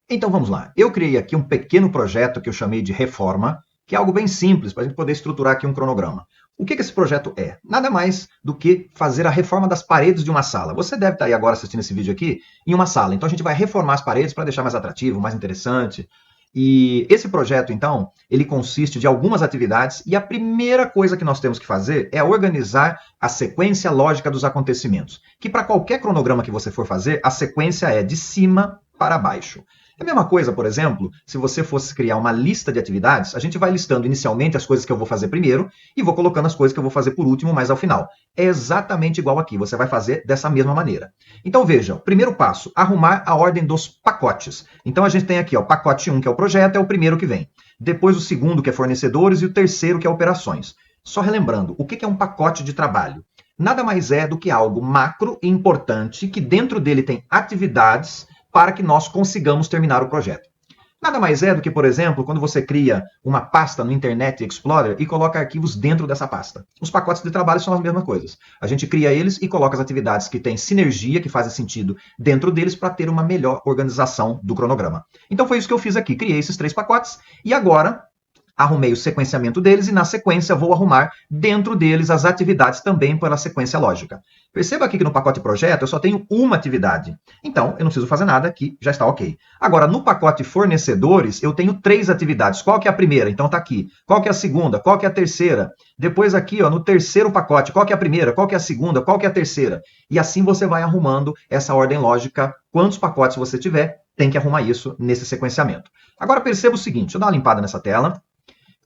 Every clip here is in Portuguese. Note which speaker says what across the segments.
Speaker 1: Então vamos lá. Eu criei aqui um pequeno projeto que eu chamei de reforma, que é algo bem simples para a gente poder estruturar aqui um cronograma. O que esse projeto é? Nada mais do que fazer a reforma das paredes de uma sala. Você deve estar aí agora assistindo esse vídeo aqui em uma sala. Então a gente vai reformar as paredes para deixar mais atrativo, mais interessante. E esse projeto, então, ele consiste de algumas atividades e a primeira coisa que nós temos que fazer é organizar a sequência lógica dos acontecimentos. Que para qualquer cronograma que você for fazer, a sequência é de cima para baixo. É a mesma coisa, por exemplo, se você fosse criar uma lista de atividades, a gente vai listando inicialmente as coisas que eu vou fazer primeiro e vou colocando as coisas que eu vou fazer por último, mais ao final. É exatamente igual aqui, você vai fazer dessa mesma maneira. Então veja, primeiro passo, arrumar a ordem dos pacotes. Então a gente tem aqui, ó, pacote 1, que é o projeto, é o primeiro que vem. Depois o segundo, que é fornecedores, e o terceiro, que é operações. Só relembrando, o que é um pacote de trabalho? Nada mais é do que algo macro e importante que dentro dele tem atividades para que nós consigamos terminar o projeto. Nada mais é do que, por exemplo, quando você cria uma pasta no Internet Explorer e coloca arquivos dentro dessa pasta. Os pacotes de trabalho são as mesmas coisas. A gente cria eles e coloca as atividades que têm sinergia, que fazem sentido dentro deles para ter uma melhor organização do cronograma. Então foi isso que eu fiz aqui. Criei esses 3 pacotes e agora arrumei o sequenciamento deles e, na sequência, vou arrumar dentro deles as atividades também pela sequência lógica. Perceba aqui que no pacote projeto eu só tenho uma atividade. Então, eu não preciso fazer nada, que já está ok. Agora, no pacote fornecedores, eu tenho 3 atividades. Qual que é a primeira? Então está aqui. Qual que é a segunda? Qual que é a terceira? Depois aqui, ó, no terceiro pacote, qual que é a primeira? Qual que é a segunda? Qual que é a terceira? E assim você vai arrumando essa ordem lógica. Quantos pacotes você tiver, tem que arrumar isso nesse sequenciamento. Agora, perceba o seguinte. Deixa eu dar uma limpada nessa tela.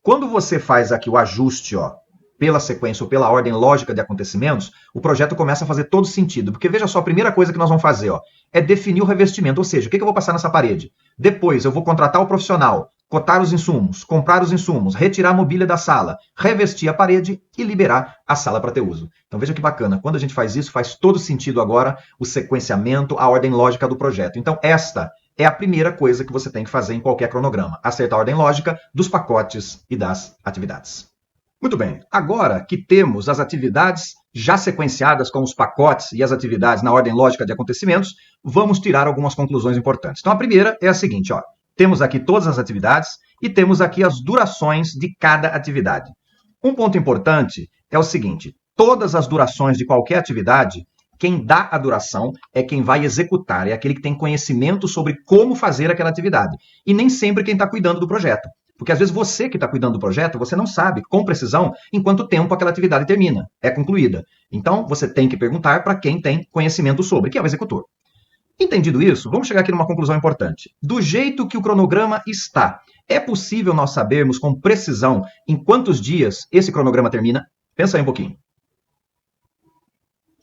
Speaker 1: Quando você faz aqui o ajuste, ó, pela sequência ou pela ordem lógica de acontecimentos, o projeto começa a fazer todo sentido. Porque veja só, a primeira coisa que nós vamos fazer, ó, é definir o revestimento. Ou seja, o que eu vou passar nessa parede? Depois eu vou contratar o profissional, cotar os insumos, comprar os insumos, retirar a mobília da sala, revestir a parede e liberar a sala para ter uso. Então veja que bacana. Quando a gente faz isso, faz todo sentido agora o sequenciamento, a ordem lógica do projeto. Então esta é a primeira coisa que você tem que fazer em qualquer cronograma, acertar a ordem lógica dos pacotes e das atividades. Muito bem, agora que temos as atividades já sequenciadas com os pacotes e as atividades na ordem lógica de acontecimentos, vamos tirar algumas conclusões importantes. Então a primeira é a seguinte, ó, temos aqui todas as atividades e temos aqui as durações de cada atividade. Um ponto importante é o seguinte, todas as durações de qualquer atividade, quem dá a duração é quem vai executar, é aquele que tem conhecimento sobre como fazer aquela atividade. E nem sempre quem está cuidando do projeto. Porque às vezes você que está cuidando do projeto, você não sabe com precisão em quanto tempo aquela atividade termina, é concluída. Então você tem que perguntar para quem tem conhecimento sobre, que é o executor. Entendido isso, vamos chegar aqui numa conclusão importante. Do jeito que o cronograma está, é possível nós sabermos com precisão em quantos dias esse cronograma termina? Pensa aí um pouquinho.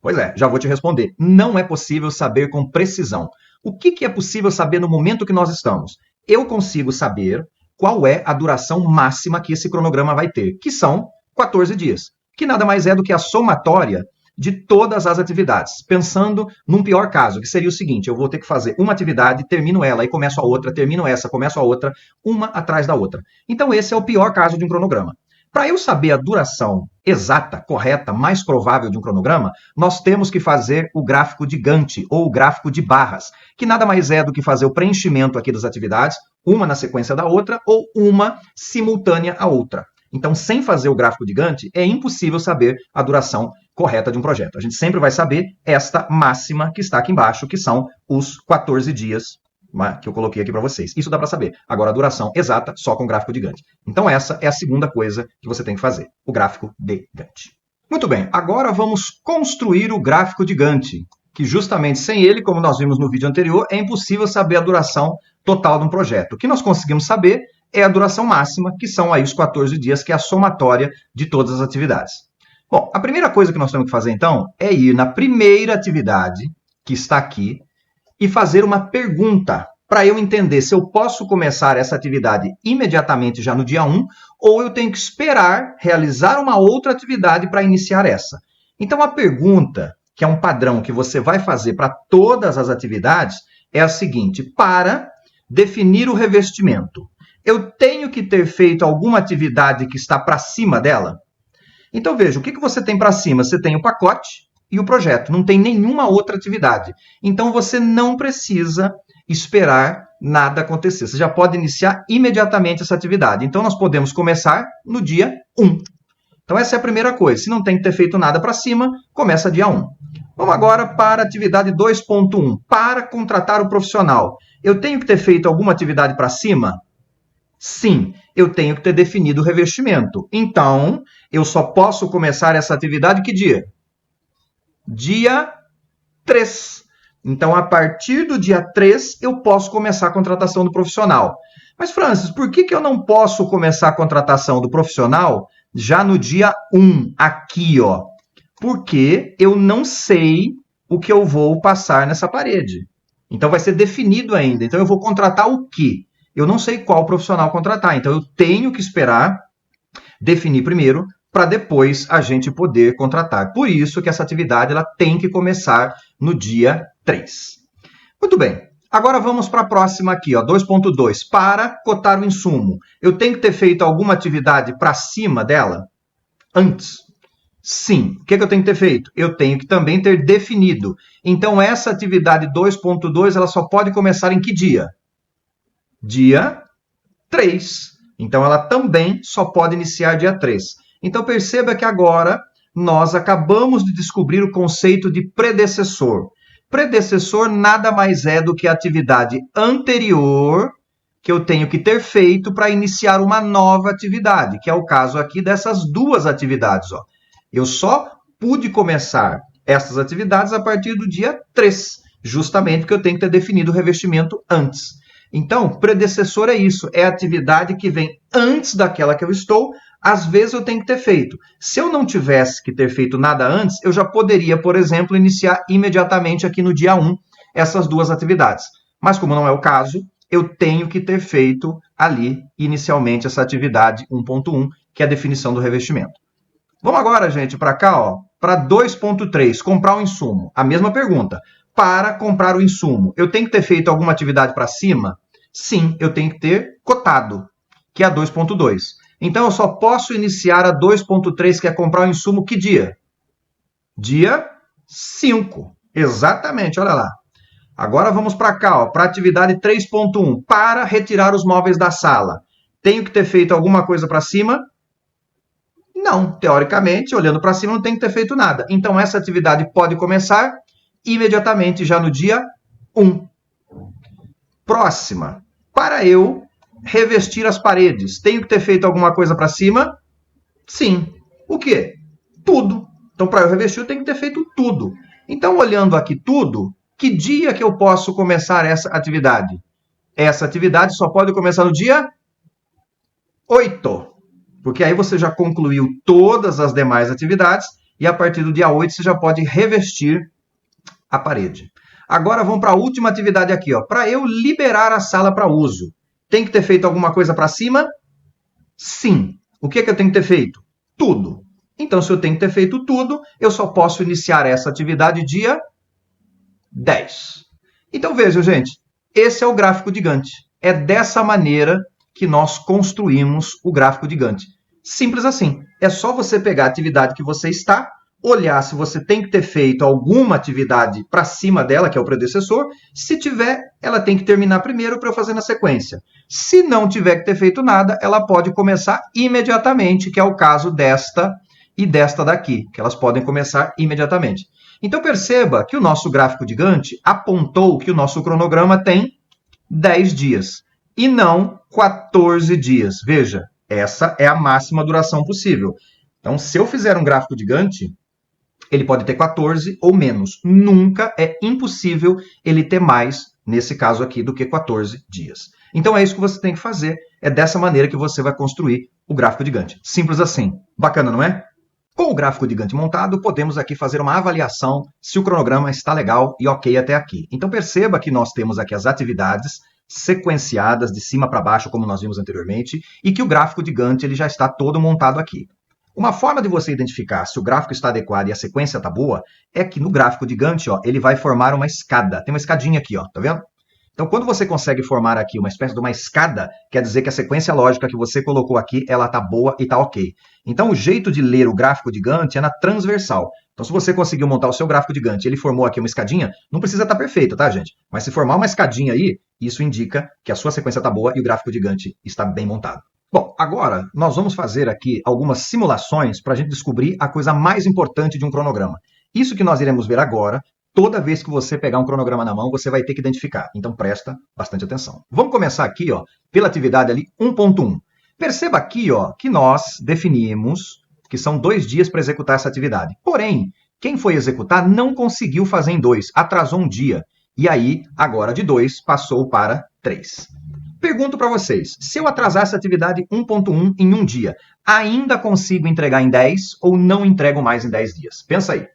Speaker 1: Pois é, já vou te responder. Não é possível saber com precisão. O que é possível saber no momento que nós estamos? Eu consigo saber qual é a duração máxima que esse cronograma vai ter, que são 14 dias, que nada mais é do que a somatória de todas as atividades. Pensando num pior caso, que seria o seguinte, eu vou ter que fazer uma atividade, termino ela, e começo a outra, termino essa, começo a outra, uma atrás da outra. Então esse é o pior caso de um cronograma. Para eu saber a duração exata, correta, mais provável de um cronograma, nós temos que fazer o gráfico de Gantt, ou o gráfico de barras, que nada mais é do que fazer o preenchimento aqui das atividades, uma na sequência da outra, ou uma simultânea à outra. Então, sem fazer o gráfico de Gantt, é impossível saber a duração correta de um projeto. A gente sempre vai saber esta máxima que está aqui embaixo, que são os 14 dias que eu coloquei aqui para vocês. Isso dá para saber. Agora, a duração exata, só com o gráfico de Gantt. Então, essa é a segunda coisa que você tem que fazer, o gráfico de Gantt. Muito bem, agora vamos construir o gráfico de Gantt, que justamente sem ele, como nós vimos no vídeo anterior, é impossível saber a duração total de um projeto. O que nós conseguimos saber é a duração máxima, que são aí os 14 dias, que é a somatória de todas as atividades. Bom, a primeira coisa que nós temos que fazer, então, é ir na primeira atividade, que está aqui, e fazer uma pergunta para eu entender se eu posso começar essa atividade imediatamente já no dia 1 ou eu tenho que esperar realizar uma outra atividade para iniciar essa. Então, a pergunta, que é um padrão que você vai fazer para todas as atividades, é a seguinte: para definir o revestimento, eu tenho que ter feito alguma atividade que está para cima dela? Então, veja, o que você tem para cima? Você tem o pacote e o projeto, não tem nenhuma outra atividade. Então, você não precisa esperar nada acontecer. Você já pode iniciar imediatamente essa atividade. Então, nós podemos começar no dia 1. Então, essa é a primeira coisa. Se não tem que ter feito nada para cima, começa dia 1. Vamos agora para a atividade 2.1. Para contratar o profissional. Eu tenho que ter feito alguma atividade para cima? Sim, eu tenho que ter definido o revestimento. Então, eu só posso começar essa atividade que dia? Dia 3. Então, a partir do dia 3, eu posso começar a contratação do profissional. Mas, Francis, por que eu não posso começar a contratação do profissional já no dia 1, aqui, ó? Porque eu não sei o que eu vou passar nessa parede. Então, vai ser definido ainda. Então, eu vou contratar o quê? Eu não sei qual profissional contratar. Então, eu tenho que esperar definir primeiro para depois a gente poder contratar. Por isso que essa atividade ela tem que começar no dia 3. Muito bem. Agora vamos para a próxima aqui, ó, 2.2. Para cotar o insumo. Eu tenho que ter feito alguma atividade para cima dela antes? Sim. O que eu tenho que ter feito? Eu tenho que também ter definido. Então, essa atividade 2.2 ela só pode começar em que dia? Dia 3. Então, ela também só pode iniciar dia 3. Então, perceba que agora nós acabamos de descobrir o conceito de predecessor. Predecessor nada mais é do que a atividade anterior que eu tenho que ter feito para iniciar uma nova atividade, que é o caso aqui dessas duas atividades. Ó. Eu só pude começar essas atividades a partir do dia 3, justamente porque eu tenho que ter definido o revestimento antes. Então, predecessor é isso, é a atividade que vem antes daquela que eu estou, às vezes eu tenho que ter feito. Se eu não tivesse que ter feito nada antes, eu já poderia, por exemplo, iniciar imediatamente aqui no dia 1 essas duas atividades. Mas como não é o caso, eu tenho que ter feito ali inicialmente essa atividade 1.1, que é a definição do revestimento. Vamos agora, gente, para cá, ó, para 2.3, comprar o insumo. A mesma pergunta. Para comprar o insumo, eu tenho que ter feito alguma atividade para cima? Sim, eu tenho que ter cotado, que é a 2.2. Então, eu só posso iniciar a 2.3, que é comprar o insumo, que dia? Dia 5. Exatamente, olha lá. Agora vamos para cá, para a atividade 3.1. Para retirar os móveis da sala. Tenho que ter feito alguma coisa para cima? Não, teoricamente, olhando para cima, não tem que ter feito nada. Então, essa atividade pode começar imediatamente, já no dia 1. Próxima. Para eu revestir as paredes, tenho que ter feito alguma coisa para cima? Sim. O quê? Tudo. Então, para eu revestir, eu tenho que ter feito tudo. Então, olhando aqui tudo, que dia que eu posso começar essa atividade? Essa atividade só pode começar no dia 8. Porque aí você já concluiu todas as demais atividades e a partir do dia 8 você já pode revestir a parede. Agora vamos para a última atividade aqui, ó. Para eu liberar a sala para uso, tem que ter feito alguma coisa para cima? Sim. O que eu tenho que ter feito? Tudo. Então, se eu tenho que ter feito tudo, eu só posso iniciar essa atividade dia 10. Então, vejam, gente, esse é o gráfico de Gantt. É dessa maneira que nós construímos o gráfico de Gantt. Simples assim. É só você pegar a atividade que você está, olhar se você tem que ter feito alguma atividade para cima dela, que é o predecessor. Se tiver, ela tem que terminar primeiro para eu fazer na sequência. Se não tiver que ter feito nada, ela pode começar imediatamente, que é o caso desta e desta daqui, que elas podem começar imediatamente. Então, perceba que o nosso gráfico de Gantt apontou que o nosso cronograma tem 10 dias e não 14 dias. Veja, essa é a máxima duração possível. Então, se eu fizer um gráfico de Gantt, ele pode ter 14 ou menos. Nunca é impossível ele ter mais, nesse caso aqui, do que 14 dias. Então, é isso que você tem que fazer. É dessa maneira que você vai construir o gráfico de Gantt. Simples assim. Bacana, não é? Com o gráfico de Gantt montado, podemos aqui fazer uma avaliação se o cronograma está legal e ok até aqui. Então, perceba que nós temos aqui as atividades sequenciadas de cima para baixo, como nós vimos anteriormente, e que o gráfico de Gantt ele já está todo montado aqui. Uma forma de você identificar se o gráfico está adequado e a sequência está boa é que no gráfico de Gantt, ó, ele vai formar uma escada. Tem uma escadinha aqui, ó, tá vendo? Então, quando você consegue formar aqui uma espécie de uma escada, quer dizer que a sequência lógica que você colocou aqui, ela está boa e está ok. Então, o jeito de ler o gráfico de Gantt é na transversal. Então, se você conseguiu montar o seu gráfico de Gantt e ele formou aqui uma escadinha, não precisa estar perfeito, tá, gente? Mas se formar uma escadinha aí, Isso indica que a sua sequência está boa e o gráfico gigante está bem montado. Bom, agora nós vamos fazer aqui algumas simulações para a gente descobrir a coisa mais importante de um cronograma. Isso que nós iremos ver agora, toda vez que você pegar um cronograma na mão, você vai ter que identificar. Então presta bastante atenção. Vamos começar aqui, ó, pela atividade ali 1.1. Perceba aqui, ó, que nós definimos que são 2 dias para executar essa atividade. Porém, quem foi executar não conseguiu fazer em 2, atrasou um dia. E aí, agora de 2, passou para 3. Pergunto para vocês, se eu atrasar essa atividade 1.1 em um dia, ainda consigo entregar em 10 ou não entrego mais em 10 dias? Pensa aí.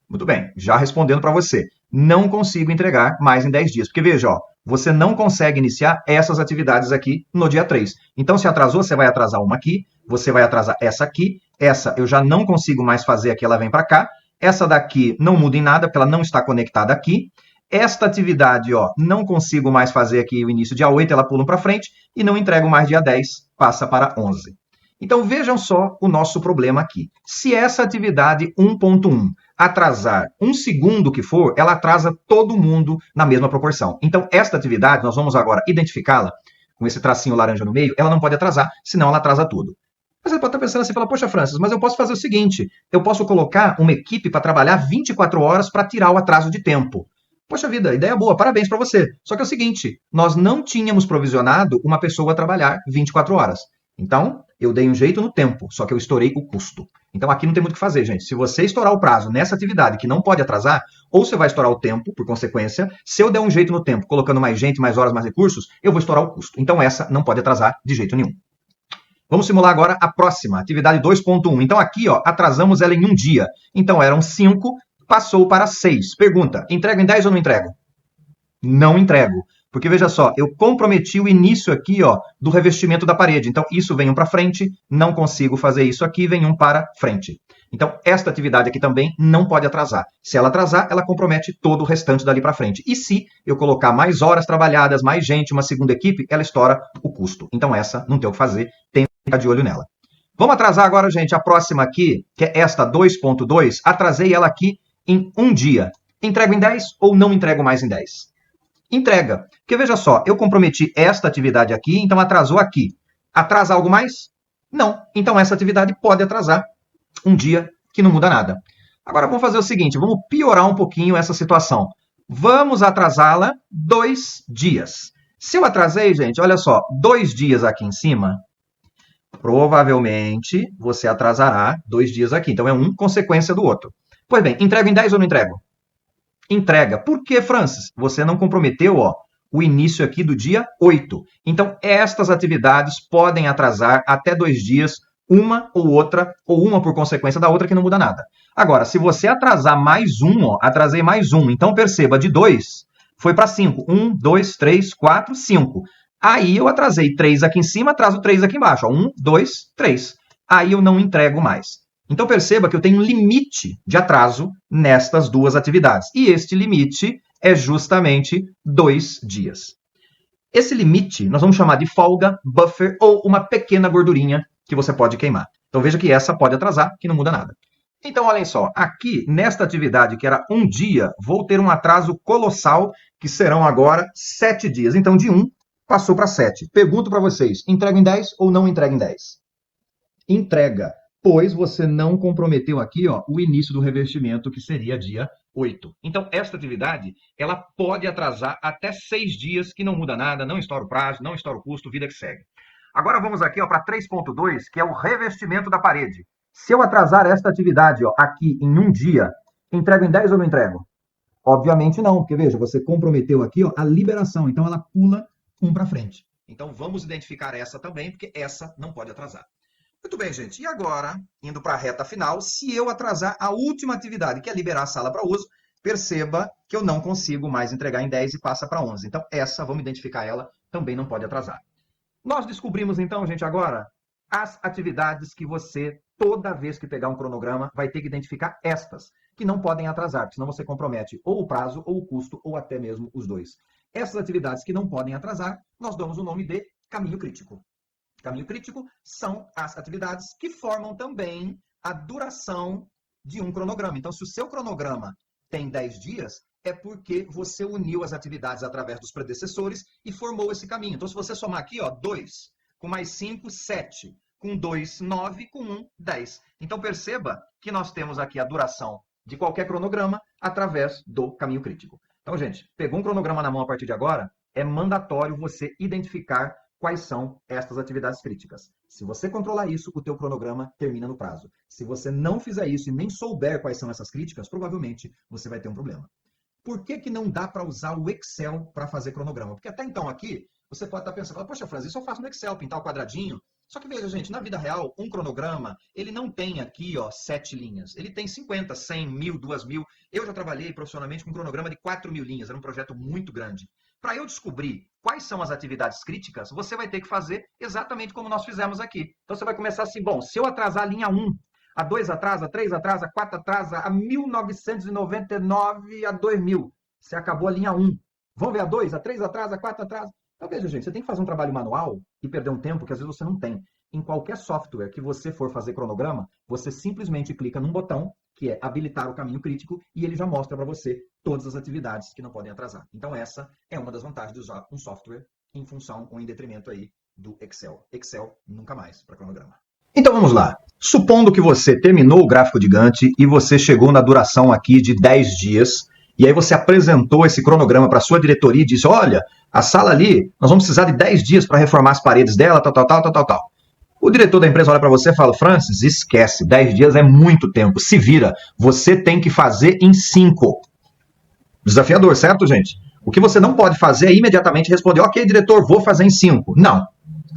Speaker 1: Muito bem, já respondendo para você, não consigo entregar mais em 10 dias. Porque veja, ó, você não consegue iniciar essas atividades aqui no dia 3. Então, se atrasou, você vai atrasar uma aqui, você vai atrasar essa aqui, essa eu já não consigo mais fazer aqui, ela vem para cá. Essa daqui não muda em nada, porque ela não está conectada aqui. Esta atividade, ó, não consigo mais fazer aqui o início dia 8, ela pula para frente, e não entrego mais dia 10, passa para 11. Então, vejam só o nosso problema aqui. Se essa atividade 1.1 atrasar um segundo que for, ela atrasa todo mundo na mesma proporção. Então, esta atividade, nós vamos agora identificá-la com esse tracinho laranja no meio, ela não pode atrasar, senão ela atrasa tudo. Mas você pode estar pensando assim, fala, poxa, Francis, mas eu posso fazer o seguinte, eu posso colocar uma equipe para trabalhar 24 horas para tirar o atraso de tempo. Poxa vida, ideia boa, parabéns para você. Só que é o seguinte, nós não tínhamos provisionado uma pessoa a trabalhar 24 horas. Então, eu dei um jeito no tempo, só que eu estourei o custo. Então, aqui não tem muito o que fazer, gente. Se você estourar o prazo nessa atividade que não pode atrasar, ou você vai estourar o tempo, por consequência. Se eu der um jeito no tempo, colocando mais gente, mais horas, mais recursos, eu vou estourar o custo. Então, essa não pode atrasar de jeito nenhum. Vamos simular agora a próxima, atividade 2.1. Então, aqui, ó, atrasamos ela em um dia. Então, eram 5, passou para 6. Pergunta, entrego em 10 ou não entrego? Não entrego. Porque, veja só, eu comprometi o início aqui, ó, do revestimento da parede. Então, isso vem um para frente, não consigo fazer isso aqui, vem um para frente. Então, esta atividade aqui também não pode atrasar. Se ela atrasar, ela compromete todo o restante dali para frente. E se eu colocar mais horas trabalhadas, mais gente, uma segunda equipe, ela estoura o custo. Então, essa não tem o que fazer, tem que ficar de olho nela. Vamos atrasar agora, gente, a próxima aqui, que é esta 2.2. Atrasei ela aqui em um dia. Entrego em 10 ou não entrego mais em 10? Entrega. Porque veja só, eu comprometi esta atividade aqui, então atrasou aqui. Atrasa algo mais? Não. Então essa atividade pode atrasar um dia que não muda nada. Agora vamos fazer o seguinte, vamos piorar um pouquinho essa situação. Vamos atrasá-la 2 dias. Se eu atrasei, gente, olha só, 2 dias aqui em cima, provavelmente você atrasará 2 dias aqui. Então é um consequência do outro. Pois bem, entrego em 10 ou não entrego? Entrega. Por que, Francis? Você não comprometeu, ó, o início aqui do dia 8. Então, estas atividades podem atrasar até 2 dias, uma ou outra, ou uma por consequência da outra, que não muda nada. Agora, se você atrasar mais um, ó, atrasei mais um, então perceba, de 2 foi para 5. 1, 2, 3, 4, 5. Aí eu atrasei 3 aqui em cima, atraso 3 aqui embaixo. Ó. 1, 2, 3. Aí eu não entrego mais. Então perceba que eu tenho um limite de atraso nestas duas atividades. E este limite é justamente 2 dias. Esse limite nós vamos chamar de folga, buffer ou uma pequena gordurinha que você pode queimar. Então veja que essa pode atrasar, que não muda nada. Então olhem só, aqui nesta atividade que era um dia, vou ter um atraso colossal que serão agora 7 dias. Então de 1 passou para 7. Pergunto para vocês, entrega em 10 ou não entrega em 10? Entrega. Pois você não comprometeu aqui, ó, o início do revestimento, que seria dia 8. Então, esta atividade, ela pode atrasar até 6 dias, que não muda nada, não estoura o prazo, não estoura o custo, vida que segue. Agora vamos aqui para 3.2, que é o revestimento da parede. Se eu atrasar esta atividade, ó, aqui em um dia, entrego em 10 ou não entrego? Obviamente não, porque veja, você comprometeu aqui, ó, a liberação, então ela pula um para frente. Então vamos identificar essa também, porque essa não pode atrasar. Muito bem, gente. E agora, indo para a reta final, se eu atrasar a última atividade, que é liberar a sala para uso, perceba que eu não consigo mais entregar em 10 e passa para 11. Então, essa, vamos identificar ela, também não pode atrasar. Nós descobrimos, então, gente, agora, as atividades que você, toda vez que pegar um cronograma, vai ter que identificar estas, que não podem atrasar, porque senão você compromete ou o prazo, ou o custo, ou até mesmo os dois. Essas atividades que não podem atrasar, nós damos o nome de caminho crítico. Caminho crítico são as atividades que formam também a duração de um cronograma. Então, se o seu cronograma tem 10 dias, é porque você uniu as atividades através dos predecessores e formou esse caminho. Então, se você somar aqui, ó, 2, com mais 5, 7, com 2, 9, com 1, 10. Então, perceba que nós temos aqui a duração de qualquer cronograma através do caminho crítico. Então, gente, pegou um cronograma na mão a partir de agora, é mandatório você identificar quais são estas atividades críticas. Se você controlar isso, o teu cronograma termina no prazo. Se você não fizer isso e nem souber quais são essas críticas, provavelmente você vai ter um problema. Por que que não dá para usar o Excel para fazer cronograma? Porque até então aqui, você pode estar pensando, poxa, Franz, isso eu faço no Excel, pintar o quadradinho. Só que veja, gente, na vida real, um cronograma, ele não tem aqui, ó, 7 linhas. Ele tem 50, 100, 1000, 2000. Eu já trabalhei profissionalmente com um cronograma de 4.000 linhas. Era um projeto muito grande. Para eu descobrir quais são as atividades críticas, você vai ter que fazer exatamente como nós fizemos aqui. Então, você vai começar assim, bom, se eu atrasar a linha 1, a 2 atrasa, a 3 atrasa, a 4 atrasa, a 1999, a 2000. Você acabou a linha 1. Vamos ver a 2, a 3 atrasa, a 4 atrasa. Então, veja, gente, você tem que fazer um trabalho manual e perder um tempo que às vezes você não tem. Em qualquer software que você for fazer cronograma, você simplesmente clica num botão, que é habilitar o caminho crítico, e ele já mostra para você todas as atividades que não podem atrasar. Então, essa é uma das vantagens de usar um software em função ou em detrimento aí do Excel. Excel nunca mais para cronograma. Então, vamos lá. Supondo que você terminou o gráfico de Gantt e você chegou na duração aqui de 10 dias, e aí você apresentou esse cronograma para a sua diretoria e disse, olha, a sala ali, nós vamos precisar de 10 dias para reformar as paredes dela, tal. O diretor da empresa olha para você e fala, Francis, esquece, 10 dias é muito tempo, se vira, você tem que fazer em 5. Desafiador, certo, gente? O que você não pode fazer é imediatamente responder, ok, diretor, vou fazer em 5. Não.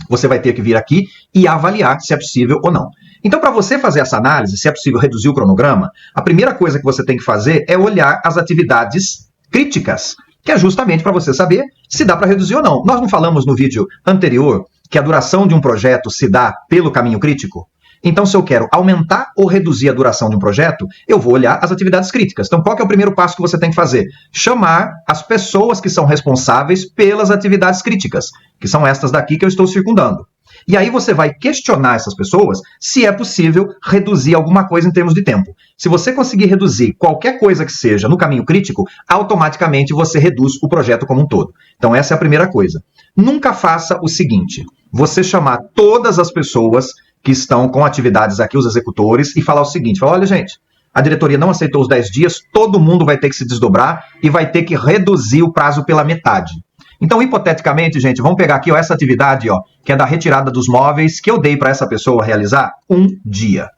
Speaker 1: Você vai ter que vir aqui e avaliar se é possível ou não. Então, para você fazer essa análise, se é possível reduzir o cronograma, a primeira coisa que você tem que fazer é olhar as atividades críticas, que é justamente para você saber se dá para reduzir ou não. Nós não falamos no vídeo anterior que a duração de um projeto se dá pelo caminho crítico? Então, se eu quero aumentar ou reduzir a duração de um projeto, eu vou olhar as atividades críticas. Então, qual que é o primeiro passo que você tem que fazer? Chamar as pessoas que são responsáveis pelas atividades críticas, que são estas daqui que eu estou circundando. E aí você vai questionar essas pessoas se é possível reduzir alguma coisa em termos de tempo. Se você conseguir reduzir qualquer coisa que seja no caminho crítico, automaticamente você reduz o projeto como um todo. Então essa é a primeira coisa. Nunca faça o seguinte, você chamar todas as pessoas que estão com atividades aqui, os executores, e falar o seguinte, fala, olha gente, a diretoria não aceitou os 10 dias, todo mundo vai ter que se desdobrar e vai ter que reduzir o prazo pela metade. Então, hipoteticamente, gente, vamos pegar aqui ó, essa atividade, ó, que é da retirada dos móveis, que eu dei para essa pessoa realizar um dia.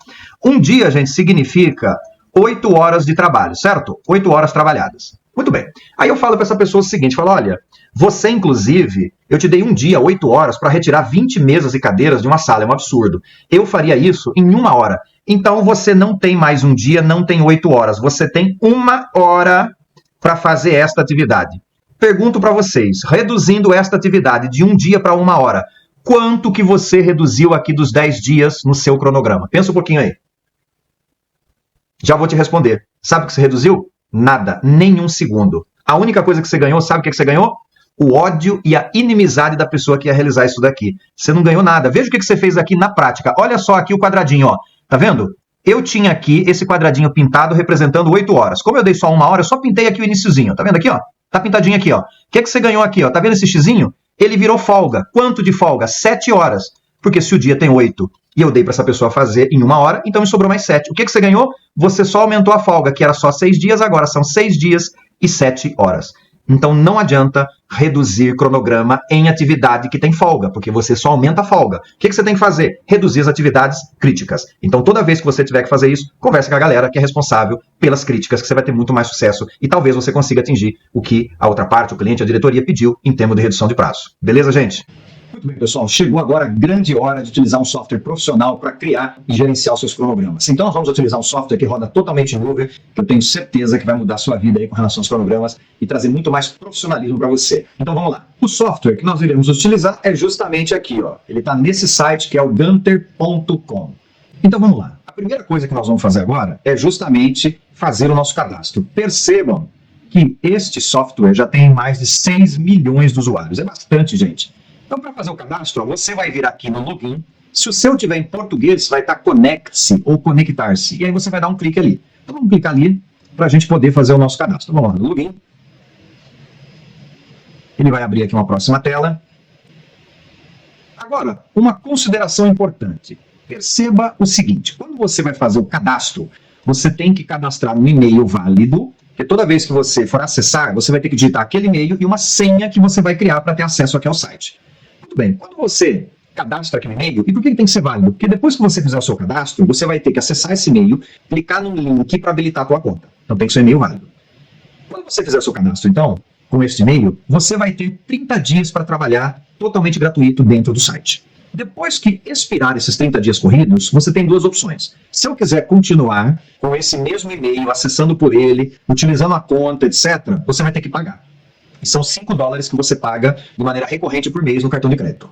Speaker 1: Um dia, gente, significa 8 horas de trabalho, certo? 8 horas trabalhadas. Muito bem. Aí eu falo para essa pessoa o seguinte, falo, olha, você, inclusive, eu te dei um dia, 8 horas, para retirar 20 mesas e cadeiras de uma sala, é um absurdo. Eu faria isso em 1 hora. Então, você não tem mais um dia, não tem 8 horas. Você tem 1 hora para fazer esta atividade. Pergunto para vocês, reduzindo esta atividade de 1 dia para 1 hora, quanto que você reduziu aqui dos 10 dias no seu cronograma? Pensa um pouquinho aí. Já vou te responder. Sabe o que você reduziu? Nada, nem 1 segundo. A única coisa que você ganhou, sabe o que você ganhou? O ódio e a inimizade da pessoa que ia realizar isso daqui. Você não ganhou nada. Veja o que você fez aqui na prática. Olha só aqui o quadradinho, ó. Tá vendo? Eu tinha aqui esse quadradinho pintado representando 8 horas. Como eu dei só 1 hora, eu só pintei aqui o iniciozinho. Tá vendo aqui, ó? Tá pintadinho aqui, ó. O que você ganhou aqui, ó? Tá vendo esse xizinho? Ele virou folga. Quanto de folga? 7 horas. Porque se o dia tem 8 e eu dei para essa pessoa fazer em 1 hora, então me sobrou mais 7. O que você ganhou? Você só aumentou a folga, que era só 6 dias, agora são 6 dias e 7 horas. Então não adianta reduzir cronograma em atividade que tem folga, porque você só aumenta a folga. O que você tem que fazer? Reduzir as atividades críticas. Então toda vez que você tiver que fazer isso, converse com a galera que é responsável pelas críticas, que você vai ter muito mais sucesso e talvez você consiga atingir o que a outra parte, o cliente, a diretoria pediu em termos de redução de prazo. Beleza, gente? Muito bem, pessoal. Chegou agora a grande hora de utilizar um software profissional para criar e gerenciar os seus cronogramas. Então, nós vamos utilizar um software que roda totalmente em nuvem, que eu tenho certeza que vai mudar a sua vida aí com relação aos cronogramas e trazer muito mais profissionalismo para você. Então, vamos lá. O software que nós iremos utilizar é justamente aqui, ó. Ele está nesse site que é o Gantter.com. Então, vamos lá. A primeira coisa que nós vamos fazer agora é justamente fazer o nosso cadastro. Percebam que este software já tem mais de 6 milhões de usuários. É bastante, gente. Então, para fazer o cadastro, ó, você vai vir aqui no login. Se o seu tiver em português, vai estar conecte-se ou conectar-se. E aí você vai dar um clique ali. Então, vamos clicar ali. para a gente poder fazer o nosso cadastro. Vamos lá no login. Ele vai abrir aqui uma próxima tela. Agora, uma consideração importante. Perceba o seguinte, quando você vai fazer o cadastro, você tem que cadastrar um e-mail válido, porque toda vez que você for acessar, você vai ter que digitar aquele e-mail e uma senha que você vai criar para ter acesso aqui ao site. Muito bem, quando você cadastra aquele e-mail, e por que ele tem que ser válido? Porque depois que você fizer o seu cadastro, você vai ter que acessar esse e-mail, clicar no link para habilitar a tua conta. Então tem que ser um e-mail válido. Quando você fizer o seu cadastro, então, com este e-mail, você vai ter 30 dias para trabalhar totalmente gratuito dentro do site. Depois que expirar esses 30 dias corridos, você tem duas opções. Se eu quiser continuar com esse mesmo e-mail, acessando por ele, utilizando a conta, etc., você vai ter que pagar. E são $5 que você paga de maneira recorrente por mês no cartão de crédito.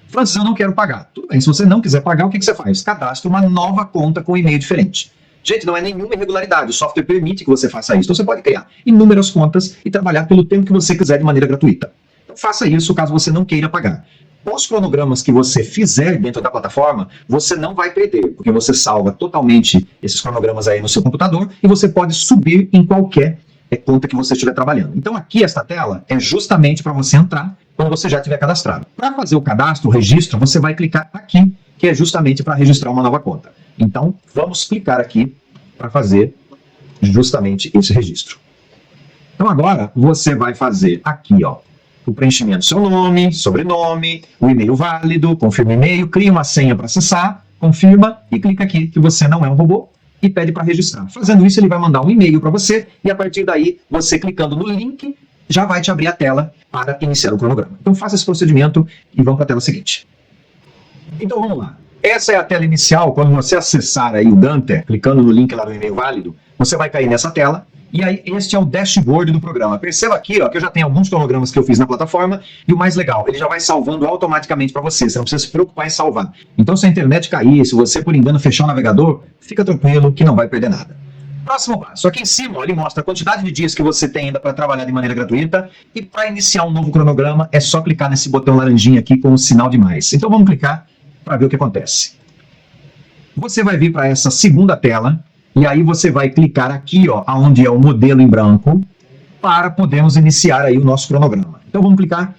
Speaker 1: Francis, eu não quero pagar. Tudo bem, se você não quiser pagar, o que você faz? Cadastra uma nova conta com e-mail diferente. Gente, não é nenhuma irregularidade, o software permite que você faça isso. Então você pode criar inúmeras contas e trabalhar pelo tempo que você quiser de maneira gratuita. Então faça isso caso você não queira pagar. Os cronogramas que você fizer dentro da plataforma, você não vai perder, porque você salva totalmente esses cronogramas aí no seu computador e você pode subir em qualquer conta que você estiver trabalhando. Então aqui esta tela é justamente para você entrar quando você já tiver cadastrado. Para fazer o cadastro, o registro, você vai clicar aqui, que é justamente para registrar uma nova conta. Então vamos clicar aqui para fazer justamente esse registro. Então agora você vai fazer aqui, ó, o preenchimento do seu nome, sobrenome, o e-mail válido, confirma o e-mail, cria uma senha para acessar, confirma e clica aqui que você não é um robô e pede para registrar. Fazendo isso, ele vai mandar um e-mail para você e a partir daí, você clicando no link, já vai te abrir a tela para iniciar o cronograma. Então faça esse procedimento e vamos para a tela seguinte. Então vamos lá. Essa é a tela inicial, quando você acessar aí o Ganter, clicando no link lá do e-mail válido, você vai cair nessa tela. E aí, este é o dashboard do programa. Perceba aqui, ó, que eu já tenho alguns cronogramas que eu fiz na plataforma, e o mais legal, ele já vai salvando automaticamente para você não precisa se preocupar em salvar. Então, se a internet cair, se você, por engano, fechar o navegador, fica tranquilo que não vai perder nada. Próximo passo, aqui em cima, ó, ele mostra a quantidade de dias que você tem ainda para trabalhar de maneira gratuita, e para iniciar um novo cronograma, é só clicar nesse botão laranjinha aqui com o sinal de mais. Então, vamos clicar para ver o que acontece. Você vai vir para essa segunda tela, e aí você vai clicar aqui, ó, onde é o modelo em branco, para podermos iniciar aí o nosso cronograma. Então vamos clicar.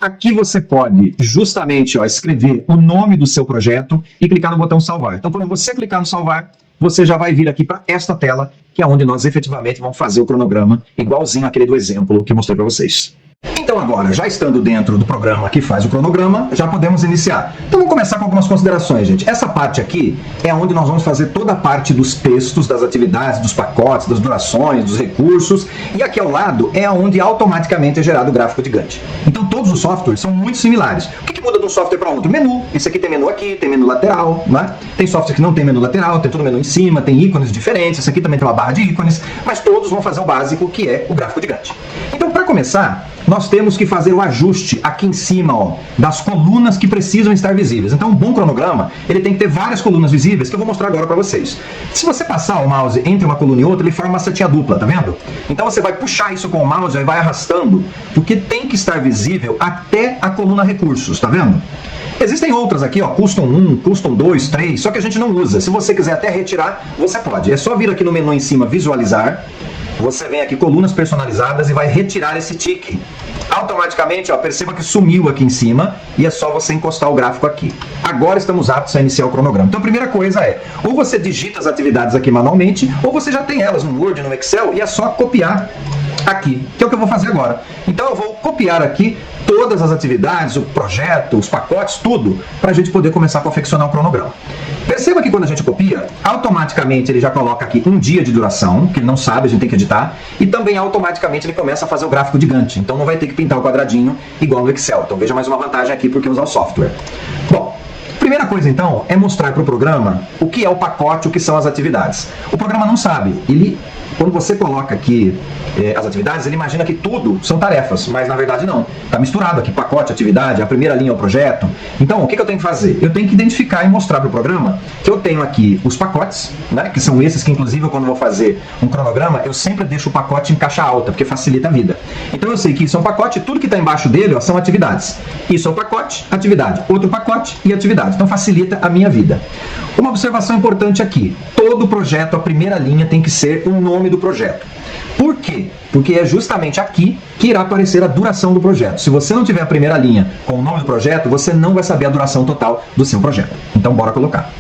Speaker 1: Aqui você pode justamente, ó, escrever o nome do seu projeto e clicar no botão salvar. Então quando você clicar no salvar, você já vai vir aqui para esta tela, que é onde nós efetivamente vamos fazer o cronograma, igualzinho àquele do exemplo que eu mostrei para vocês. Então agora, já estando dentro do programa que faz o cronograma, já podemos iniciar. Então vamos começar com algumas considerações, gente. Essa parte aqui é onde nós vamos fazer toda a parte dos textos, das atividades, dos pacotes, das durações, dos recursos. E aqui ao lado é onde automaticamente é gerado o gráfico de Gantt. Então todos os softwares são muito similares. O que muda de um software para outro? Menu. Esse aqui tem menu aqui, tem menu lateral, né? Tem software que não tem menu lateral, tem todo menu em cima, tem ícones diferentes. Esse aqui também tem uma barra de ícones, mas todos vão fazer o básico, que é o gráfico de Gantt. Então para começar, nós temos que fazer o ajuste aqui em cima, ó, das colunas que precisam estar visíveis. Então um bom cronograma, ele tem que ter várias colunas visíveis, que eu vou mostrar agora para vocês. Se você passar o mouse entre uma coluna e outra, ele forma uma setinha dupla, tá vendo? Então você vai puxar isso com o mouse e vai arrastando, porque tem que estar visível até a coluna recursos, tá vendo? Existem outras aqui, ó, Custom 1, Custom 2, 3, só que a gente não usa. Se você quiser até retirar, você pode. É só vir aqui no menu em cima, visualizar. Você vem aqui, colunas personalizadas, e vai retirar esse tique. Automaticamente, ó, perceba que sumiu aqui em cima e é só você encostar o gráfico aqui. Agora estamos aptos a iniciar o cronograma. Então a primeira coisa é, ou você digita as atividades aqui manualmente, ou você já tem elas no Word, no Excel, e é só copiar aqui, que é o que eu vou fazer agora. Então eu vou copiar aqui todas as atividades, o projeto, os pacotes, tudo, para a gente poder começar a confeccionar o cronograma. Perceba que quando a gente copia, automaticamente ele já coloca aqui um dia de duração, que ele não sabe, a gente tem que editar, e também automaticamente ele começa a fazer o gráfico de Gantt, então não vai ter que pintar o quadradinho igual no Excel. Então veja mais uma vantagem aqui porque usar o software. Bom, primeira coisa então é mostrar para o programa o que é o pacote, o que são as atividades. O programa não sabe, quando você coloca aqui as atividades, ele imagina que tudo são tarefas, mas na verdade não. Está misturado aqui, pacote, atividade, a primeira linha é o projeto. Então, o que eu tenho que fazer? Eu tenho que identificar e mostrar para o programa que eu tenho aqui os pacotes, né, que são esses que, inclusive, quando eu vou fazer um cronograma, eu sempre deixo o pacote em caixa alta, porque facilita a vida. Então, eu sei que isso é um pacote, tudo que está embaixo dele, ó, são atividades. Isso é um pacote, atividade. Outro pacote e atividade. Então, facilita a minha vida. Uma observação importante aqui, todo projeto, a primeira linha tem que ser o nome do projeto. Por quê? Porque é justamente aqui que irá aparecer a duração do projeto. Se você não tiver a primeira linha com o nome do projeto, você não vai saber a duração total do seu projeto. Então bora colocar.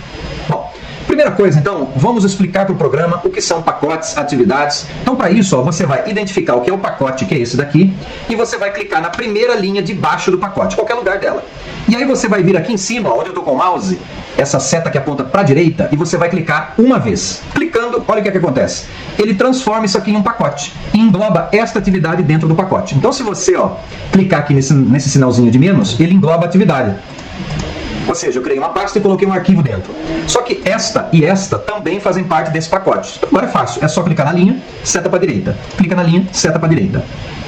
Speaker 1: Bom, primeira coisa então, vamos explicar para o programa o que são pacotes, atividades. Então para isso, ó, você vai identificar o que é o pacote, que é esse daqui, e você vai clicar na primeira linha de baixo do pacote, qualquer lugar dela. E aí você vai vir aqui em cima, ó, onde eu estou com o mouse, essa seta que aponta para a direita, e você vai clicar uma vez. Clicando, olha o que acontece. Ele transforma isso aqui em um pacote e engloba esta atividade dentro do pacote. Então se você, ó, clicar aqui nesse sinalzinho de menos, ele engloba a atividade. Ou seja, eu criei uma pasta e coloquei um arquivo dentro. Só que esta e esta também fazem parte desse pacote. Então agora é fácil, é só clicar na linha, seta para a direita. Clica na linha, seta para a direita.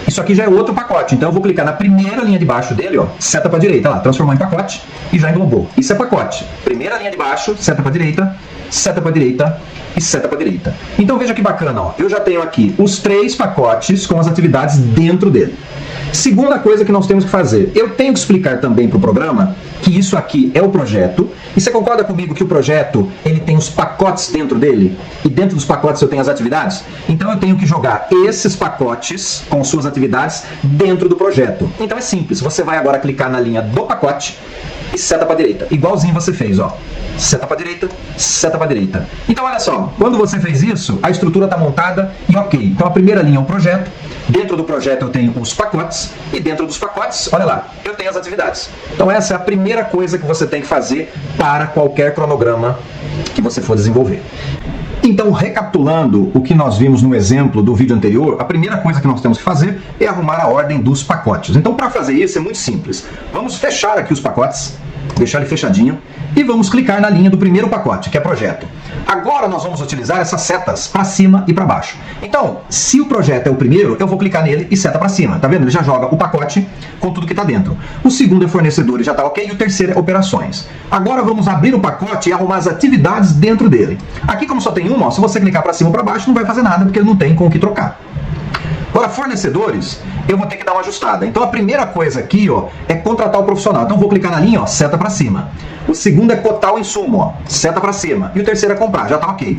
Speaker 1: Isso aqui já é outro pacote, então eu vou clicar na primeira linha de baixo dele, ó, seta para a direita, lá, transformou em pacote e já englobou. Isso é pacote. Primeira linha de baixo, seta para a direita, seta para a direita e seta para a direita. Então veja que bacana, ó, eu já tenho aqui os 3 pacotes com as atividades dentro dele. Segunda coisa que nós temos que fazer, eu tenho que explicar também para o programa que isso aqui é o projeto, e você concorda comigo que o projeto ele tem os pacotes dentro dele, e dentro dos pacotes eu tenho as atividades? Então eu tenho que jogar esses pacotes com suas atividades dentro do projeto. Então é simples, você vai agora clicar na linha do pacote e seta para a direita, igualzinho você fez, ó. Seta para a direita, seta para a direita. Então olha só, quando você fez isso, a estrutura está montada e ok. Então a primeira linha é o projeto, dentro do projeto eu tenho os pacotes, e dentro dos pacotes, olha lá, eu tenho as atividades. Então essa é a primeira coisa que você tem que fazer para qualquer cronograma que você for desenvolver. Então, recapitulando o que nós vimos no exemplo do vídeo anterior, a primeira coisa que nós temos que fazer é arrumar a ordem dos pacotes. Então, para fazer isso é muito simples. Vamos fechar aqui os pacotes, deixar ele fechadinho, e vamos clicar na linha do primeiro pacote, que é projeto. Agora nós vamos utilizar essas setas para cima e para baixo. Então, se o projeto é o primeiro, eu vou clicar nele e seta para cima. Tá vendo? Ele já joga o pacote com tudo que está dentro. O segundo é fornecedores, já está ok, e o terceiro é operações. Agora vamos abrir o pacote e arrumar as atividades dentro dele. Aqui, como só tem uma, ó, se você clicar para cima ou para baixo, não vai fazer nada, porque ele não tem com o que trocar. Agora, fornecedores, eu vou ter que dar uma ajustada. Então, a primeira coisa aqui, ó, é contratar o profissional. Então, vou clicar na linha, ó, seta para cima. O segundo é cotar o insumo, ó, seta para cima. E o terceiro é comprar, já está ok.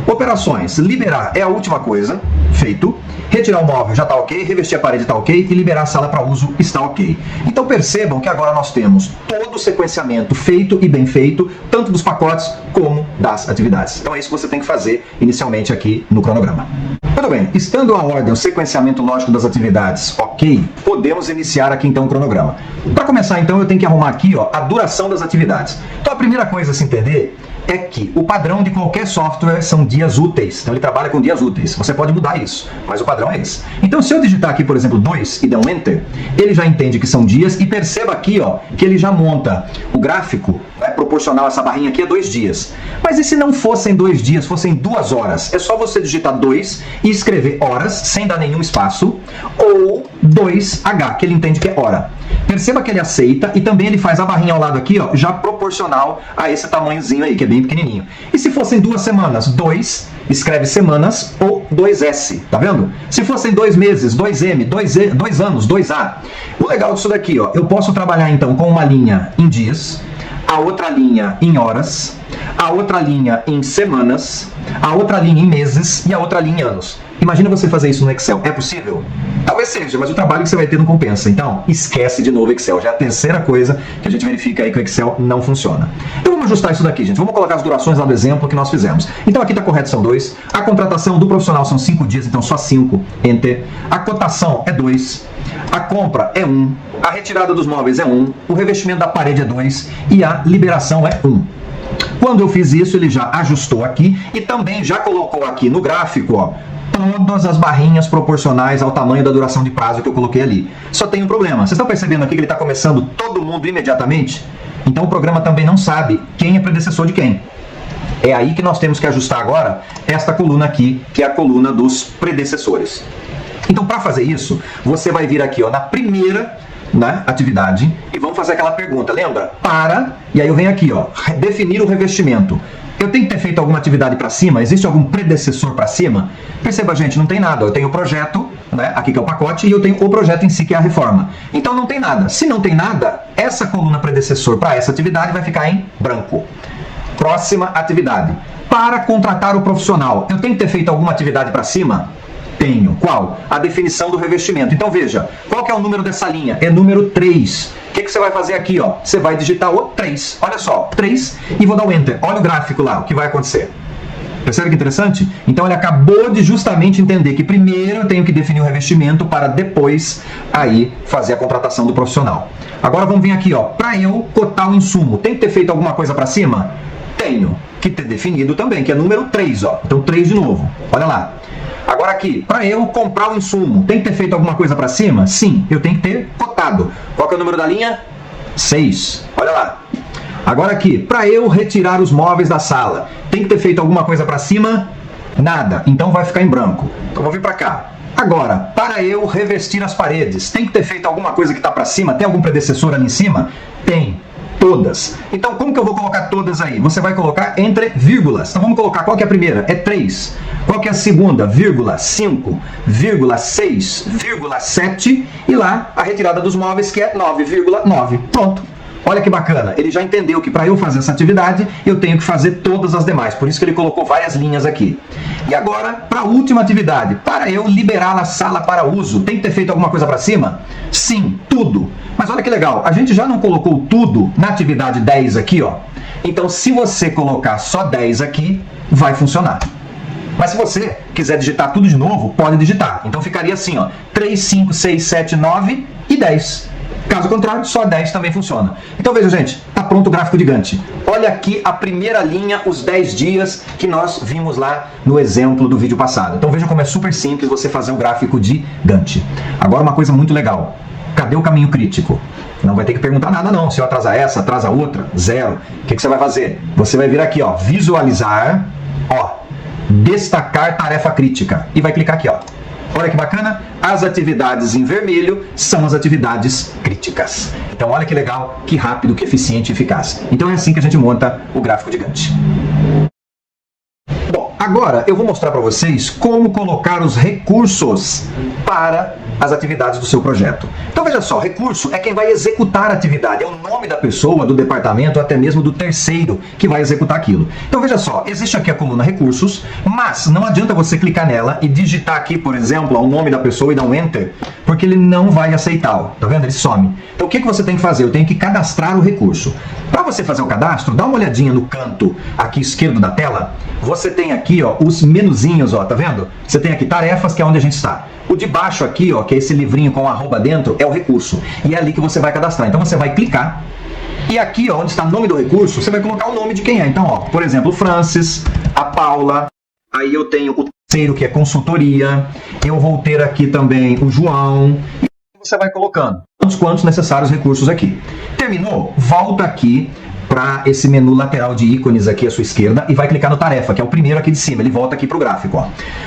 Speaker 1: Operações, liberar é a última coisa, feito. Retirar o móvel já está ok, revestir a parede está ok e liberar a sala para uso está ok. Então, percebam que agora nós temos todo o sequenciamento feito e bem feito, tanto dos pacotes como das atividades. Então, é isso que você tem que fazer inicialmente aqui no cronograma. Muito bem, estando a ordem, o sequenciamento lógico das atividades ok, podemos iniciar aqui então o cronograma. Para começar então eu tenho que arrumar aqui, ó, a duração das atividades. Então a primeira coisa a se entender é que o padrão de qualquer software são dias úteis. Então ele trabalha com dias úteis. Você pode mudar isso, mas o padrão é esse. Então se eu digitar aqui, por exemplo, 2 e der um Enter, ele já entende que são dias e perceba aqui, ó, que ele já monta o gráfico, né, proporcional a essa barrinha aqui é 2 dias. Mas e se não fossem 2 dias, fossem 2 horas? É só você digitar 2 e escrever horas, sem dar nenhum espaço, ou 2H, que ele entende que é hora. Perceba que ele aceita e também ele faz a barrinha ao lado aqui, ó, já proporcional a esse tamanhozinho aí, que é bem pequenininho. E se fossem 2 semanas, 2, escreve semanas ou 2S, tá vendo? Se fossem 2 meses, 2M, 2 anos, 2A. O legal disso daqui, ó, eu posso trabalhar então com uma linha em dias, a outra linha em horas, a outra linha em semanas, a outra linha em meses e a outra linha em anos. Imagina você fazer isso no Excel. É possível? Talvez seja, mas o trabalho que você vai ter não compensa. Então, esquece de novo o Excel. Já é a terceira coisa que a gente verifica aí que o Excel não funciona. Então vamos ajustar isso daqui, gente. Vamos colocar as durações lá do exemplo que nós fizemos. Então aqui está correto, são 2. A contratação do profissional são 5 dias, então só 5. Enter. A cotação é 2. A compra é 1. A retirada dos móveis é 1. O revestimento da parede é 2. E a liberação é 1. Quando eu fiz isso, ele já ajustou aqui e também já colocou aqui no gráfico, ó, todas as barrinhas proporcionais ao tamanho da duração de prazo que eu coloquei ali. Só tem um problema. Vocês estão percebendo aqui que ele está começando todo mundo imediatamente? Então o programa também não sabe quem é predecessor de quem. É aí que nós temos que ajustar agora esta coluna aqui, que é a coluna dos predecessores. Então, para fazer isso, você vai vir aqui, ó, na primeira, né, atividade e vamos fazer aquela pergunta, lembra? Para, e aí eu venho aqui, ó, definir o revestimento. Eu tenho que ter feito alguma atividade para cima? Existe algum predecessor para cima? Perceba, gente, não tem nada. Eu tenho o projeto, né, aqui que é o pacote, e eu tenho o projeto em si, que é a reforma. Então não tem nada. Se não tem nada, essa coluna predecessor para essa atividade vai ficar em branco. Próxima atividade. Para contratar o profissional, eu tenho que ter feito alguma atividade para cima? Tenho. Qual? A definição do revestimento. Então veja, qual que é o número dessa linha? É número 3. O que você vai fazer aqui? Ó? Você vai digitar o 3. Olha só, 3 e vou dar o Enter. Olha o gráfico lá, o que vai acontecer. Percebe que interessante? Então ele acabou de justamente entender que primeiro eu tenho que definir o revestimento para depois aí fazer a contratação do profissional. Agora vamos vir aqui, ó, para eu cotar o insumo. Tem que ter feito alguma coisa para cima? Tenho que ter definido também, que é número 3, ó. Então 3 de novo. Olha lá. Agora aqui, para eu comprar o insumo, tem que ter feito alguma coisa para cima? Sim, eu tenho que ter cotado. Qual que é o número da linha? 6. Olha lá. Agora aqui, para eu retirar os móveis da sala, tem que ter feito alguma coisa para cima? Nada. Então vai ficar em branco. Então vou vir para cá. Agora, para eu revestir as paredes, tem que ter feito alguma coisa que está para cima? Tem algum predecessor ali em cima? Tem. Todas. Então, como que eu vou colocar todas aí? Você vai colocar entre vírgulas. Então, vamos colocar qual que é a primeira? É 3. Qual que é a segunda? Vírgula 5, vírgula 6, vírgula 7. E lá, a retirada dos móveis, que é 9,9. Pronto. Olha que bacana. Ele já entendeu que para eu fazer essa atividade, eu tenho que fazer todas as demais. Por isso que ele colocou várias linhas aqui. E agora, para a última atividade. Para eu liberar a sala para uso, tem que ter feito alguma coisa para cima? Sim, tudo. Mas olha que legal, a gente já não colocou tudo na atividade 10 aqui, ó. Então, se você colocar só 10 aqui, vai funcionar. Mas se você quiser digitar tudo de novo, pode digitar. Então ficaria assim, ó, 3, 5, 6, 7, 9 e 10. Caso contrário, só 10 também funciona. Então veja, gente, está pronto o gráfico de Gantt. Olha aqui a primeira linha, os 10 dias que nós vimos lá no exemplo do vídeo passado. Então veja como é super simples você fazer o gráfico de Gantt. Agora uma coisa muito legal. Cadê o caminho crítico? Não vai ter que perguntar nada não. Se eu atrasar essa, atrasa outra, zero. O que você vai fazer? Você vai vir aqui, ó, visualizar, ó, destacar tarefa crítica. E vai clicar aqui, ó. Olha que bacana, as atividades em vermelho são as atividades críticas. Então olha que legal, que rápido, que eficiente e eficaz. Então é assim que a gente monta o gráfico de Gantt. Bom, agora eu vou mostrar para vocês como colocar os recursos para as atividades do seu projeto. Então veja só, recurso é quem vai executar a atividade, é o nome da pessoa, do departamento, ou até mesmo do terceiro que vai executar aquilo. Então veja só, existe aqui a coluna recursos, mas não adianta você clicar nela e digitar aqui, por exemplo, o nome da pessoa e dar um Enter, porque ele não vai aceitar, ó. Tá vendo? Ele some. Então o que você tem que fazer? Eu tenho que cadastrar o recurso. Para você fazer o cadastro, dá uma olhadinha no canto aqui esquerdo da tela. Você tem aqui, ó, os menuzinhos, ó, tá vendo? Você tem aqui tarefas, que é onde a gente está. O de baixo aqui, ó, que é esse livrinho com arroba dentro, é o recurso. E é ali que você vai cadastrar. Então você vai clicar. E aqui, ó, onde está o nome do recurso, você vai colocar o nome de quem é. Então, ó, por exemplo, o Francis, a Paula. Aí eu tenho o terceiro, que é consultoria. Eu vou ter aqui também o João. E você vai colocando quantos necessários recursos aqui. Terminou? Volta aqui para esse menu lateral de ícones aqui à sua esquerda e vai clicar no tarefa, que é o primeiro aqui de cima. Ele volta aqui para o gráfico, ó.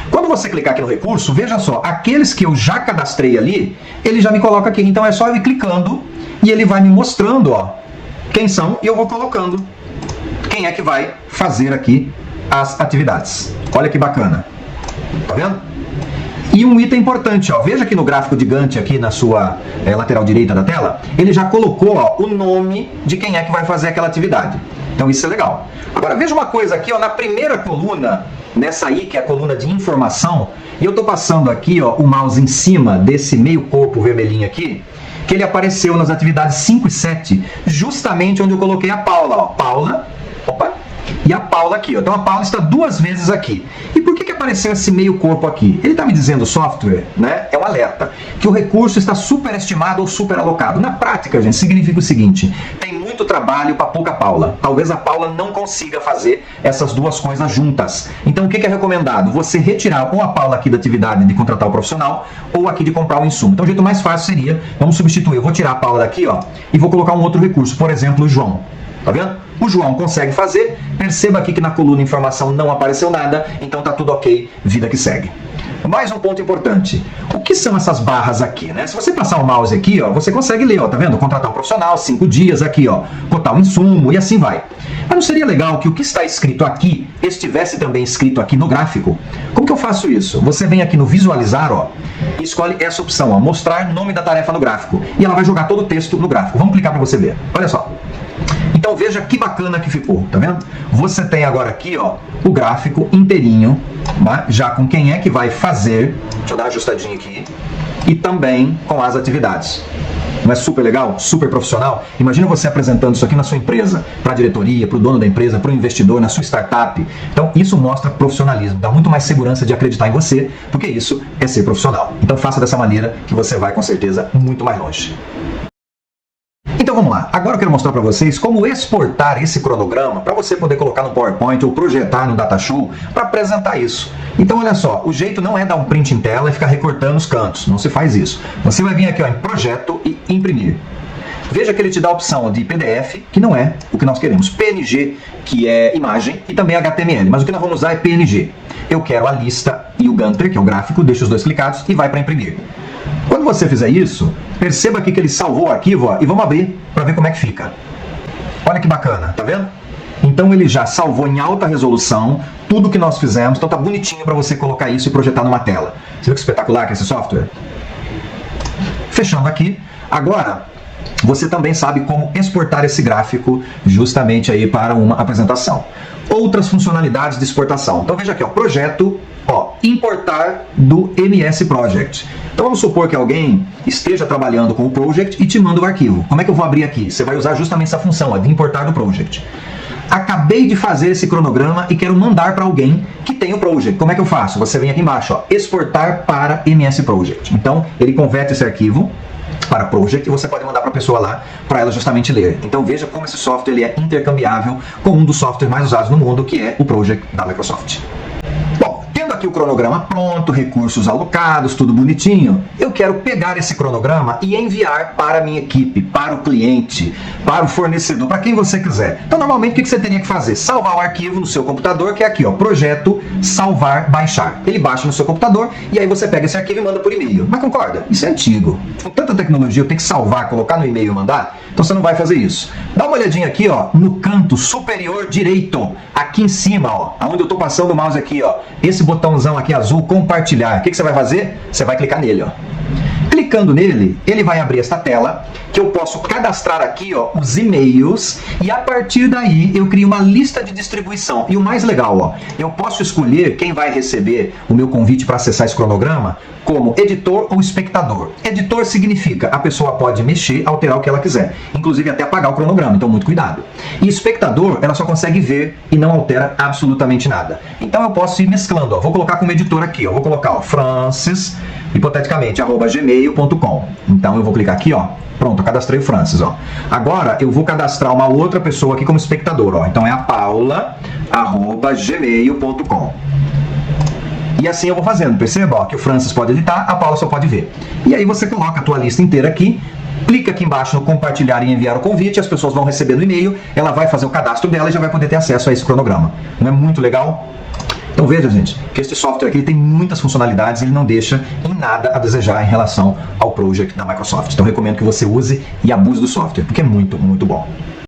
Speaker 1: Quando você clicar aqui no recurso, veja só, aqueles que eu já cadastrei ali, ele já me coloca aqui. Então é só eu ir clicando e ele vai me mostrando, ó, quem são, e eu vou colocando quem é que vai fazer aqui as atividades. Olha que bacana. Tá vendo? E um item importante, ó, veja aqui no gráfico de Gantt, aqui na sua lateral direita da tela, ele já colocou, ó, o nome de quem é que vai fazer aquela atividade. Então isso é legal. Agora veja uma coisa aqui, ó, na primeira coluna, nessa aí que é a coluna de informação, e eu estou passando aqui, ó, o mouse em cima desse meio corpo vermelhinho aqui, que ele apareceu nas atividades 5 e 7, justamente onde eu coloquei a Paula, ó, Paula, opa, e a Paula aqui, ó. Então a Paula está 2 vezes aqui. E por que apareceu esse meio corpo aqui? Ele está me dizendo, o software, né, é um alerta, que o recurso está superestimado ou superalocado. Na prática, gente, significa o seguinte, tem muito trabalho para pouca Paula. Talvez a Paula não consiga fazer essas duas coisas juntas. Então o que é recomendado? Você retirar ou a Paula aqui da atividade de contratar o profissional, ou aqui de comprar o insumo. Então o jeito mais fácil seria, vamos substituir, eu vou tirar a Paula daqui, ó, e vou colocar um outro recurso, por exemplo, o João. Tá vendo? O João consegue fazer, perceba aqui que na coluna informação não apareceu nada, então tá tudo ok, vida que segue. Mais um ponto importante, o que são essas barras aqui, né? Se você passar o mouse aqui, ó, você consegue ler, ó, tá vendo? Contratar um profissional, 5 dias aqui, ó, cotar o insumo e assim vai. Mas não seria legal que o que está escrito aqui estivesse também escrito aqui no gráfico? Como que eu faço isso? Você vem aqui no visualizar, ó, e escolhe essa opção, ó, mostrar nome da tarefa no gráfico, e ela vai jogar todo o texto no gráfico. Vamos clicar para você ver, olha só. Então veja que bacana que ficou, tá vendo? Você tem agora aqui, ó, o gráfico inteirinho, tá? Já com quem é que vai fazer, deixa eu dar uma ajustadinha aqui, e também com as atividades. Não é super legal? Super profissional? Imagina você apresentando isso aqui na sua empresa, para a diretoria, para o dono da empresa, para o investidor, na sua startup. Então isso mostra profissionalismo, dá muito mais segurança de acreditar em você, porque isso é ser profissional. Então faça dessa maneira que você vai com certeza muito mais longe. Então vamos lá, agora eu quero mostrar para vocês como exportar esse cronograma para você poder colocar no PowerPoint ou projetar no Datashow para apresentar isso. Então olha só, o jeito não é dar um print em tela e ficar recortando os cantos, não se faz isso. Você vai vir aqui ó, em projeto e imprimir. Veja que ele te dá a opção de PDF, que não é o que nós queremos, PNG, que é imagem, e também HTML, mas o que nós vamos usar é PNG. Eu quero a lista e o Ganter, que é o gráfico, deixa os dois clicados e vai para imprimir. Quando você fizer isso, perceba aqui que ele salvou o arquivo ó, e vamos abrir para ver como é que fica. Olha que bacana, tá vendo? Então ele já salvou em alta resolução tudo que nós fizemos, então tá bonitinho para você colocar isso e projetar numa tela. Você viu que espetacular que é esse software? Fechando aqui, agora você também sabe como exportar esse gráfico justamente aí para uma apresentação. Outras funcionalidades de exportação. Então veja aqui, ó, projeto, ó, importar do MS Project. Então vamos supor que alguém esteja trabalhando com o project e te manda o arquivo. Como é que eu vou abrir aqui? Você vai usar justamente essa função, ó, de importar do project. Acabei de fazer esse cronograma e quero mandar para alguém que tem o project. Como é que eu faço? Você vem aqui embaixo, ó, exportar para MS Project. Então ele converte esse arquivo para project e você pode mandar para a pessoa lá para ela justamente ler. Então veja como esse software ele é intercambiável com um dos softwares mais usados no mundo, que é o Project da Microsoft. Bom, tendo aqui o cronograma pronto, recursos alocados, tudo bonitinho, eu quero pegar esse cronograma e enviar para a minha equipe, para o cliente, para o fornecedor, para quem você quiser. Então normalmente o que você teria que fazer? Salvar o arquivo no seu computador, que é aqui, ó, projeto, salvar, baixar. Ele baixa no seu computador e aí você pega esse arquivo e manda por e-mail. Mas concorda? Isso é antigo. Com tanta tecnologia, eu tenho que salvar, colocar no e-mail e mandar, então você não vai fazer isso. Dá uma olhadinha aqui, ó, no canto superior direito, aqui em cima, ó, onde eu estou passando o mouse aqui, ó, esse botãozão aqui azul, compartilhar. O que você vai fazer? Você vai clicar nele, ó. Clicando nele, ele vai abrir esta tela, que eu posso cadastrar aqui ó, os e-mails, e a partir daí eu crio uma lista de distribuição. E o mais legal, ó, eu posso escolher quem vai receber o meu convite para acessar esse cronograma como editor ou espectador. Editor significa a pessoa pode mexer, alterar o que ela quiser, inclusive até apagar o cronograma, então muito cuidado. E espectador, ela só consegue ver e não altera absolutamente nada. Então eu posso ir mesclando, ó, vou colocar como editor aqui, ó, vou colocar ó, Francis, hipoteticamente, @gmail.com. Então eu vou clicar aqui, ó, pronto, eu cadastrei o Francis, ó. Agora eu vou cadastrar uma outra pessoa aqui como espectador, ó. Então é a Paula, @gmail.com. E assim eu vou fazendo, perceba, ó, que o Francis pode editar, a Paula só pode ver. E aí você coloca a tua lista inteira aqui, clica aqui embaixo no compartilhar e enviar o convite, as pessoas vão receber no e-mail, ela vai fazer o cadastro dela e já vai poder ter acesso a esse cronograma. Não é muito legal? Então veja, gente, que este software aqui tem muitas funcionalidades e ele não deixa em nada a desejar em relação ao Project da Microsoft. Então recomendo que você use e abuse do software, porque é muito, muito bom.